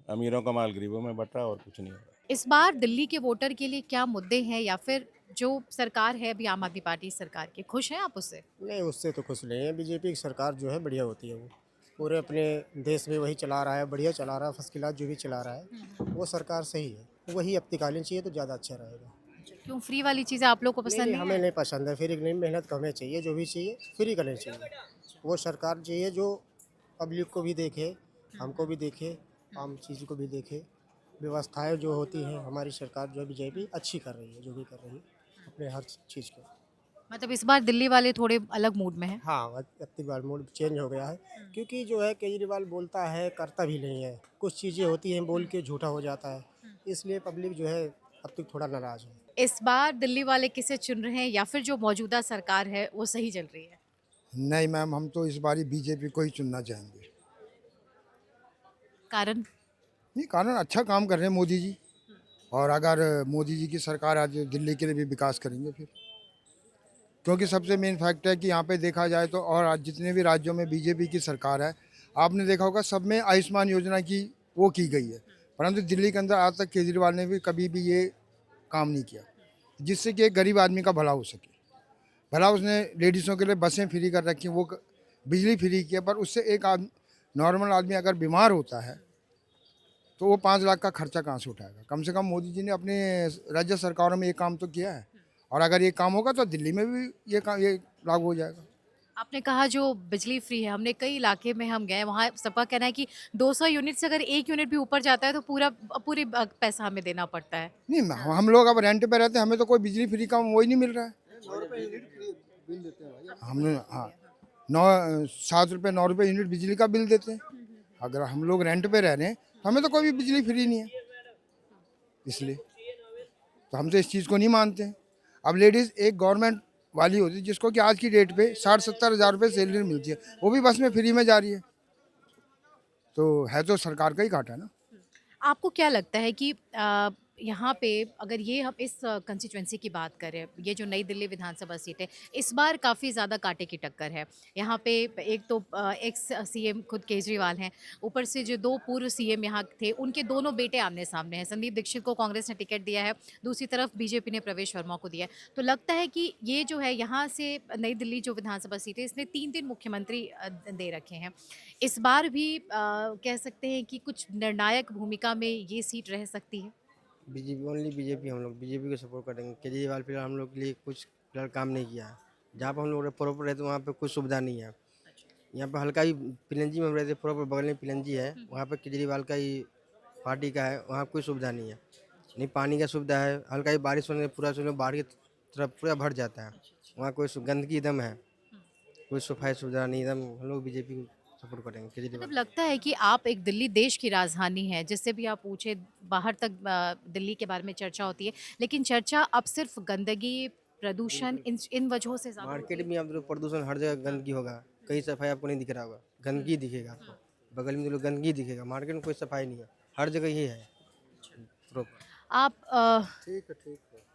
O: अमीरों का माल गरीबों में बट रहा है और कुछ नहीं हो रहा।
D: इस बार दिल्ली के वोटर के लिए क्या मुद्दे हैं, या फिर जो सरकार है अभी आम आदमी पार्टी सरकार की, खुश हैं आप उससे?
A: नहीं, उससे तो खुश नहीं है। बीजेपी की सरकार जो है बढ़िया होती है, पूरे अपने देश में वही चला रहा है, बढ़िया चला रहा है, फर्स्ट क्लास जो भी चला रहा है वो सरकार सही है। वही अपनीकालीन चाहिए तो ज़्यादा अच्छा रहेगा।
D: क्यों फ्री वाली चीज़ें आप लोग को
A: नहीं,
D: पसंद
A: नहीं,
D: नहीं
A: हमें
D: है?
A: नहीं पसंद है फ्री, नहीं, मेहनत करनी चाहिए, जो भी चाहिए फ्री करनी चाहिए। वो सरकार चाहिए जो पब्लिक को भी देखे, हमको भी देखे, आम चीज़ को भी देखे। व्यवस्थाएं जो होती हैं हमारी सरकार जो बीजेपी अच्छी कर रही है, जो भी कर रही है अपने हर चीज़ को।
D: मतलब इस बार दिल्ली वाले थोड़े अलग मूड में हैं।
A: हाँ, अब की बार मूड चेंज हो गया है, क्योंकि जो है केजरीवाल बोलता है करता भी नहीं है। कुछ चीज़ें होती हैं बोल के झूठा हो जाता है, इसलिए पब्लिक जो है अब तक थोड़ा नाराज़ है।
D: इस बार दिल्ली वाले किसे चुन रहे हैं या फिर जो मौजूदा सरकार है वो सही चल रही है?
P: नहीं मैम, हम तो इस बारी बीजेपी को ही चुनना चाहेंगे।
D: कारण?
P: नहीं, कारण अच्छा काम कर रहे हैं मोदी जी, और अगर मोदी जी की सरकार आज दिल्ली के लिए भी विकास करेंगे फिर, क्योंकि सबसे मेन फैक्ट है कि यहाँ पे देखा जाए तो, और आज जितने भी राज्यों में बीजेपी की सरकार है, आपने देखा होगा सब में आयुष्मान योजना की वो की गई है, परंतु दिल्ली के अंदर आज तक केजरीवाल ने भी कभी भी ये काम नहीं किया जिससे कि एक गरीब आदमी का भला हो सके। भला उसने लेडीज़ों के लिए बसें फ्री कर रखी, वो बिजली फ्री किया, पर उससे एक नॉर्मल आदमी अगर बीमार होता है तो वो 5 लाख का खर्चा कहाँ से उठाएगा। कम से कम मोदी जी ने अपने राज्य सरकारों में ये काम तो किया है, और अगर ये काम होगा तो दिल्ली में भी ये लागू हो जाएगा।
D: आपने कहा जो बिजली फ्री है, हमने कई इलाके में हम गए, वहाँ सबका कहना है कि 200 यूनिट से अगर 1 यूनिट भी ऊपर जाता है तो पूरी पैसा हमें देना पड़ता है।
P: नहीं, हम लोग अब रेंट पे रहते हैं, हमें तो कोई बिजली फ्री का वही नहीं मिल रहा है। हमने हाँ 7 रुपये 9 रुपये यूनिट बिजली का बिल देते हैं। अगर हम लोग रेंट पे रह रहे हैं तो हमें तो कोई भी बिजली फ्री नहीं है, इसलिए तो हम तो इस चीज़ को नहीं मानते हैं। अब लेडीज़ एक गवर्नमेंट वाली होती है जिसको कि आज की डेट पे 60-70 हज़ार रुपये सैलरी मिलती है, वो भी बस में फ्री में जा रही है, तो है तो सरकार का ही घाटा ना।
D: आपको क्या लगता है कि यहाँ पे अगर ये हम इस कंस्टिट्यूंसी की बात करें, ये जो नई दिल्ली विधानसभा सीट है, इस बार काफ़ी ज़्यादा कांटे की टक्कर है। यहाँ पे एक तो एक्स सीएम खुद केजरीवाल हैं, ऊपर से जो 2 पूर्व सीएम यहाँ थे, उनके दोनों बेटे आमने-सामने हैं। संदीप दीक्षित को कांग्रेस ने टिकट दिया है, दूसरी तरफ बीजेपी ने प्रवेश वर्मा को दिया है। तो लगता है कि ये जो है यहाँ से नई दिल्ली जो विधानसभा सीट है, इसने 3-3 मुख्यमंत्री दे रखे हैं। इस बार भी कह सकते हैं कि कुछ निर्णायक भूमिका में ये सीट रह सकती है?
A: बीजेपी, ओनली बीजेपी, हम लोग बीजेपी को सपोर्ट करेंगे। केजरीवाल फिलहाल हम लोग के लिए कुछ फिलहाल काम नहीं किया है। जहाँ पर हम लोग प्रॉपर रहते वहाँ पे कुछ सुविधा नहीं है। यहाँ पे हल्का ही पिलंजी में हम रहते, प्रॉपर बगल में पिलंजी है, वहाँ पे केजरीवाल का ही पार्टी का है, वहाँ कोई सुविधा नहीं है। नहीं पानी का सुविधा है, हल्का ही बारिश होने पूरा सुनो बाढ़ की तरफ पूरा भर जाता है। वहाँ कोई गंदगी एकदम है, कोई सफाई सुविधा नहीं, एकदम हम लोग बीजेपी को सपोर्ट करेंगे केजरीवाल।
D: मतलब लगता है कि आप एक दिल्ली देश की राजधानी है, जिससे भी आप पूछे बाहर तक दिल्ली के बारे में चर्चा होती है, लेकिन चर्चा अब सिर्फ गंदगी, प्रदूषण इन वजहों से ज़्यादा होती
A: मार्केट में आप देखो प्रदूषण हर जगह गंदगी होगा, कहीं सफाई आपको नहीं दिख रहा होगा, गंदगी दिखेगा आपको, बगल में तो गंदगी दिखेगा, मार्केट में कोई सफाई नहीं है, हर जगह ये है प्रॉपर।
D: आप
P: ठीक है।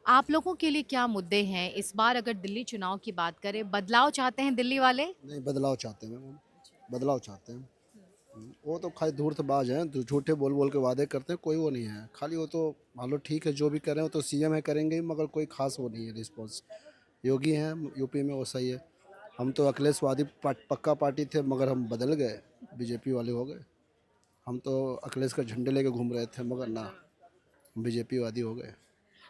D: आप लोगों के लिए क्या मुद्दे हैं इस बार अगर दिल्ली चुनाव की बात करें? बदलाव चाहते हैं दिल्ली वाले?
Q: नहीं, बदलाव चाहते हैं मैम, बदलाव चाहते हैं। वो तो खाली धूर्तबाज हैं, झूठे बोल बोल के वादे करते हैं, कोई वो नहीं है। खाली वो तो मान लो ठीक है, जो भी करें वो तो सीएम है करेंगे ही, मगर कोई खास वो नहीं है रिस्पॉन्स। योगी हैं यूपी में, वो सही है। हम तो अखिलेशवादी पक्का पार्टी थे, मगर हम बदल गए, बीजेपी वाले हो गए। हम तो अखिलेश का झंडे लेके घूम रहे थे, मगर ना, बीजेपी वादी हो गए।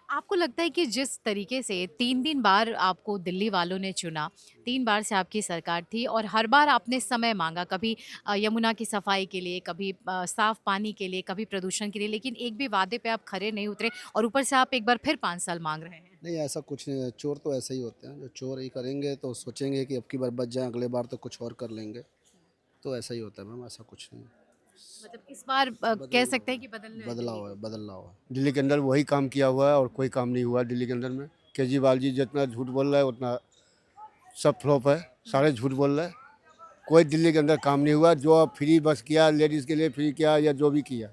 D: आपको लगता है कि जिस तरीके से 3 बार आपको दिल्ली वालों ने चुना, 3 बार से आपकी सरकार थी और हर बार आपने समय मांगा, कभी यमुना की सफाई के लिए, कभी साफ पानी के लिए, कभी प्रदूषण के लिए, लेकिन एक भी वादे पे आप खरे नहीं उतरे और ऊपर से आप एक बार फिर 5 साल मांग रहे हैं?
Q: नहीं, ऐसा कुछ नहीं है। चोर तो ऐसे ही होते हैं, जो चोर ही करेंगे तो सोचेंगे कि अब की बार बच जाएं, अगले बार तो कुछ और कर लेंगे, तो ऐसा ही होता है मैम, ऐसा कुछ नहीं।
D: मतलब इस बार कह सकते हैं कि
Q: बदलाव है।
B: दिल्ली के अंदर वही काम किया हुआ है और कोई काम नहीं हुआ दिल्ली के अंदर में। केजरीवाल जी जितना झूठ बोल रहा है उतना सब फ्लॉप है, सारे झूठ बोल रहे हैं। कोई दिल्ली के अंदर काम नहीं हुआ। जो फ्री बस किया, लेडीज़ के लिए फ्री किया या जो भी किया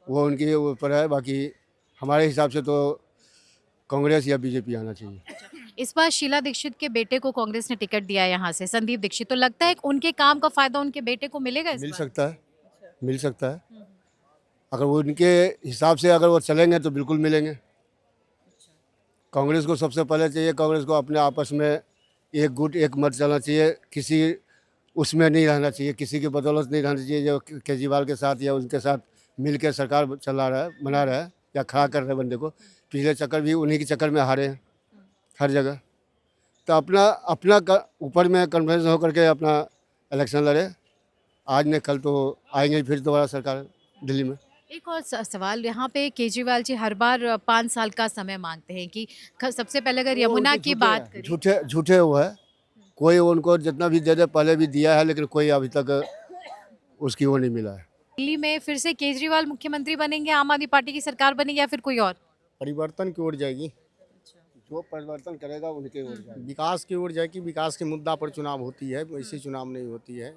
B: वो उनके ऊपर है। बाकी हमारे हिसाब से तो कांग्रेस या बीजेपी आना चाहिए।
D: इस बार शीला दीक्षित के बेटे को कांग्रेस ने टिकट दिया है यहाँ से, संदीप दीक्षित, तो लगता है कि उनके काम का फायदा उनके बेटे को मिलेगा इस
B: मिल
D: बार?
B: सकता है, मिल सकता है। अगर वो उनके हिसाब से अगर वो चलेंगे तो बिल्कुल मिलेंगे। कांग्रेस को सबसे पहले चाहिए, कांग्रेस को अपने आपस में
A: एक गुट एक मत चलना चाहिए, किसी उसमें नहीं रहना चाहिए, किसी की बदौलत नहीं रहना चाहिए। जो केजरीवाल के साथ या उनके साथ मिल के सरकार चला रहा है, बना रहा है या खड़ा कर रहे हैं बंदे को। पिछले चक्कर भी उन्हीं के चक्कर में हारे हैं हर जगह। तो अपना अपना ऊपर में कॉन्फिडेंस होकर के अपना इलेक्शन लड़े। आज ने कल तो आएंगे फिर दोबारा सरकार दिल्ली में।
D: एक और सवाल यहाँ पे, केजरीवाल जी हर बार 5 साल का समय मांगते हैं कि सबसे पहले अगर यमुना की बात करें,
A: झूठे झूठे हुआ है। कोई उनको जितना भी दे दे, पहले भी दिया है, लेकिन कोई अभी तक उसकी वो नहीं मिला है।
D: दिल्ली में फिर से केजरीवाल मुख्यमंत्री बनेंगे, आम आदमी पार्टी की सरकार बनेगी, या फिर कोई और?
R: परिवर्तन की ओर जाएगी,
A: जो परिवर्तन करेगा उनके ओर जाएगी।
R: विकास की ओर जाएगी। विकास के मुद्दा पर चुनाव होती है, वैसे चुनाव नहीं होती है।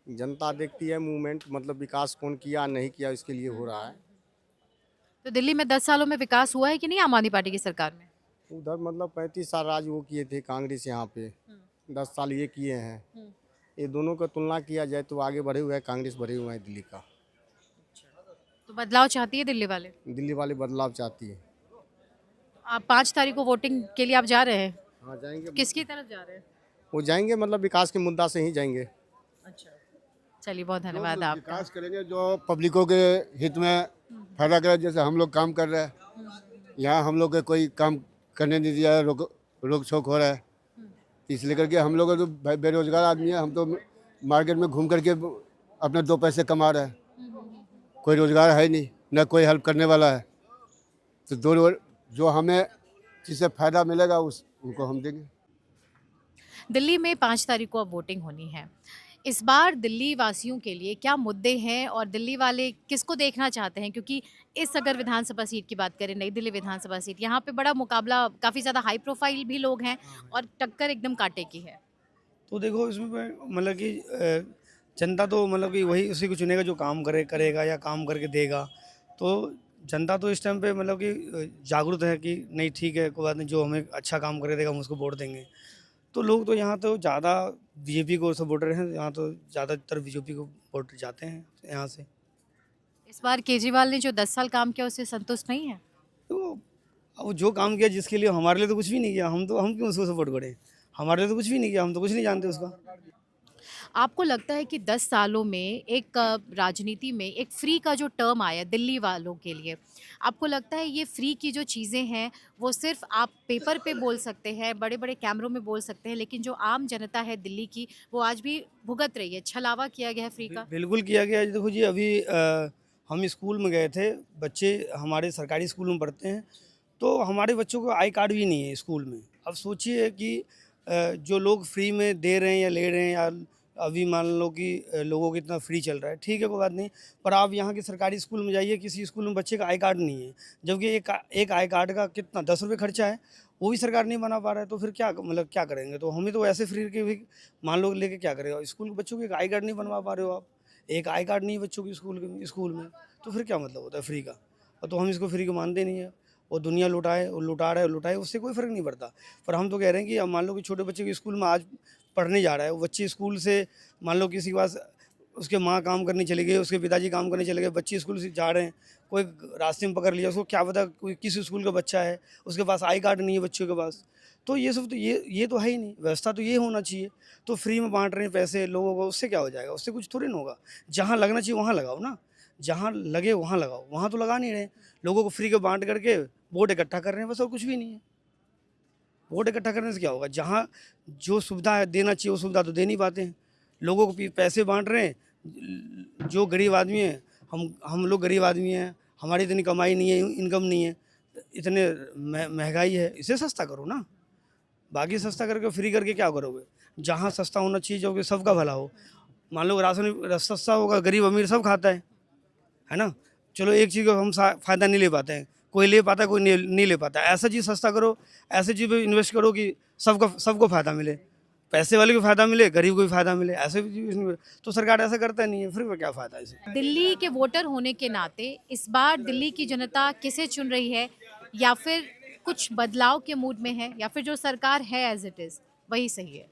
R: जनता देखती है मूवमेंट, मतलब विकास कौन किया नहीं किया, इसके लिए हो रहा है।
D: तो दिल्ली में 10 सालों में विकास हुआ है कि नहीं आम आदमी पार्टी की सरकार में?
R: उधर मतलब 35 साल राज वो किए थे कांग्रेस, यहाँ पे 10 साल ये किए हैं। ये दोनों का तुलना किया जाए तो आगे बढ़े हुए हैं, कांग्रेस बढ़े हुए हैं दिल्ली का।
D: तो बदलाव चाहती है दिल्ली वाले?
R: दिल्ली वाले बदलाव चाहती है।
D: आप 5 तारीख को वोटिंग के लिए आप जा रहे हैं?
R: हाँ जाएंगे।
D: किसकी तरफ जा रहे हैं?
R: वो जाएंगे मतलब विकास के मुद्दा से ही जाएंगे।
D: अच्छा, चलिए बहुत धन्यवाद आपका।
A: विकास करेंगे जो पब्लिकों के हित में फायदा करे। जैसे हम लोग काम कर रहे हैं, यहाँ हम लोग के कोई काम करने नहीं दिया है, रोक छोक हो रहा है। इसलिए करके हम लोग तो बेरोजगार आदमी है, हम तो मार्केट में घूम करके अपने 2 पैसे कमा रहे हैं। कोई रोजगार है नहीं, न कोई हेल्प करने वाला है। तो जो हमें जिससे फ़ायदा मिलेगा उनको हम देंगे।
D: दिल्ली में 5 तारीख को अब वोटिंग होनी है। इस बार दिल्ली वासियों के लिए क्या मुद्दे हैं और दिल्ली वाले किसको देखना चाहते हैं? क्योंकि इस अगर विधानसभा सीट की बात करें, नई दिल्ली विधानसभा सीट, यहाँ पे बड़ा मुकाबला, काफ़ी ज़्यादा हाई प्रोफाइल भी लोग हैं और टक्कर एकदम कांटे की है।
S: तो देखो इसमें मतलब कि जनता तो मतलब कि वही उसी को चुनेगा जो काम करेगा या काम करके देगा। तो जनता तो इस टाइम पे मतलब कि जागरूक है कि नहीं ठीक है, कोई बात नहीं, जो हमें अच्छा काम करे देगा हम उसको वोट देंगे। तो लोग तो यहाँ तो ज़्यादा बीजेपी को सपोर्टर हैं, यहाँ तो ज़्यादातर बीजेपी को वोट जाते हैं यहाँ से।
D: इस बार केजरीवाल ने जो 10 साल काम किया उससे संतुष्ट नहीं है?
S: तो अब जो काम किया जिसके लिए, हमारे लिए तो कुछ भी नहीं किया, हम क्यों उसको सपोर्ट करें? हमारे लिए तो कुछ भी नहीं किया, हम तो कुछ नहीं जानते उसका।
D: आपको लगता है कि 10 सालों में एक राजनीति में एक फ्री का जो टर्म आया दिल्ली वालों के लिए, आपको लगता है ये फ्री की जो चीज़ें हैं वो सिर्फ आप पेपर पे बोल सकते हैं, बड़े बड़े कैमरों में बोल सकते हैं, लेकिन जो आम जनता है दिल्ली की वो आज भी भुगत रही है, छलावा किया गया है फ्री का?
S: बिल्कुल किया गया है। देखो जी, अभी हम स्कूल में गए थे, बच्चे हमारे सरकारी स्कूल में पढ़ते हैं, तो हमारे बच्चों को आई कार्ड भी नहीं है स्कूल में। अब सोचिए कि जो लोग फ्री में दे रहे हैं या ले रहे हैं, या अभी मान लो कि लोगों को इतना फ्री चल रहा है, ठीक है कोई बात नहीं, पर आप यहाँ के सरकारी स्कूल में जाइए, किसी स्कूल में बच्चे का आई कार्ड नहीं है, जबकि एक आई कार्ड का कितना 10 रुपये खर्चा है, वो भी सरकार नहीं बना पा रहा है। तो फिर क्या मतलब क्या करेंगे? तो हमें तो ऐसे फ्री के भी मान लो लेके क्या करेगा? स्कूल के बच्चों को एक आई कार्ड नहीं बनवा पा रहे हो आप, एक आई कार्ड नहीं है बच्चों की स्कूल में, तो फिर क्या मतलब होता है फ्री का? और तो हम इसको फ्री को मानते नहीं है। वो दुनिया लुटाए, वो लुटा रहा है, लुटाए, उससे कोई फ़र्क नहीं पड़ता। पर हम तो कह रहे हैं कि अब मान लो कि छोटे बच्चे के स्कूल में आज पढ़ने जा रहा है, वो बच्चे स्कूल से मान लो किसी के पास उसके माँ काम करने चले गए, उसके पिताजी काम करने चले गए, बच्चे स्कूल से जा रहे हैं, कोई रास्ते में पकड़ लिया, उसको क्या पता कोई किस स्कूल का बच्चा है, उसके पास आई कार्ड नहीं है बच्चों के पास। तो ये सब तो ये तो है ही नहीं। व्यवस्था तो ये होना चाहिए। तो फ्री में बांट रहे हैं पैसे लोगों को, उससे क्या हो जाएगा? उससे कुछ थोड़ी ना होगा। जहाँ लगना चाहिए वहाँ लगाओ ना, जहाँ लगे वहाँ लगाओ, वहाँ तो लगा नहीं रहे। लोगों को फ्री के बांट करके वोट इकट्ठा कर रहे हैं बस, और कुछ भी नहीं है। वोट इकट्ठा करने से क्या होगा? जहाँ जो सुविधा है देना चाहिए वो सुविधा तो दे नहीं पाते हैं। लोगों को पैसे बांट रहे हैं। जो गरीब आदमी है, हम लोग गरीब आदमी हैं, हमारी इतनी कमाई नहीं है, इनकम नहीं है, इतने महंगाई है, इसे सस्ता करो ना। बाकी सस्ता करके फ्री करके क्या करोगे? जहाँ सस्ता होना चाहिए जो कि सबका भला हो। मान लो राशन सस्ता होगा, गरीब अमीर सब खाता है ना। चलो एक चीज़ का हम फ़ायदा नहीं ले पाते हैं, कोई ले पाता है, कोई नहीं ले पाता। ऐसा चीज़ सस्ता करो, ऐसे चीज़ पे इन्वेस्ट करो कि सबको फ़ायदा मिले, पैसे वाले को फ़ायदा मिले, गरीब को भी फ़ायदा मिले। ऐसे तो सरकार ऐसा करता नहीं है, फिर क्या फ़ायदा इसे?
D: दिल्ली के वोटर होने के नाते इस बार दिल्ली की जनता किसे चुन रही है, या फिर कुछ बदलाव के मूड में है, या फिर जो सरकार है एज इट इज़ वही सही है?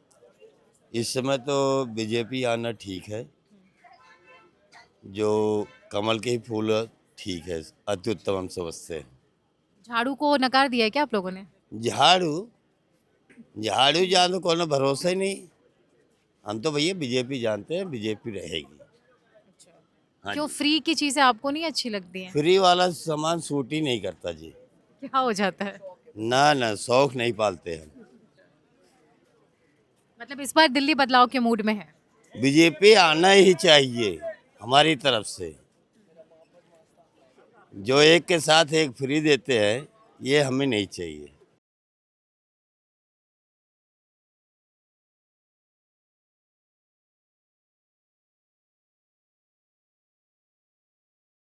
T: इस समय तो बीजेपी आना ठीक है, जो कमल के ही फूल ठीक है, अति उत्तम हम समझते हैं।
D: झाड़ू को नकार दिया है क्या आप लोगों ने?
T: झाड़ू झाड़ू जान तो कोनो भरोसा ही नहीं। हम तो भैया बीजेपी जानते हैं, बीजेपी रहेगी। हाँ
D: क्यों
T: जी।
D: फ्री की चीजें आपको नहीं अच्छी लगती हैं?
T: फ्री वाला सामान सूट ही नहीं करता जी।
D: क्या हो जाता है?
T: ना ना, शौक नहीं पालते हम।
D: मतलब इस बार दिल्ली बदलाव के मूड में है।
T: बीजेपी आना ही चाहिए हमारी तरफ से। जो एक के साथ एक फ्री देते हैं, ये हमें नहीं चाहिए।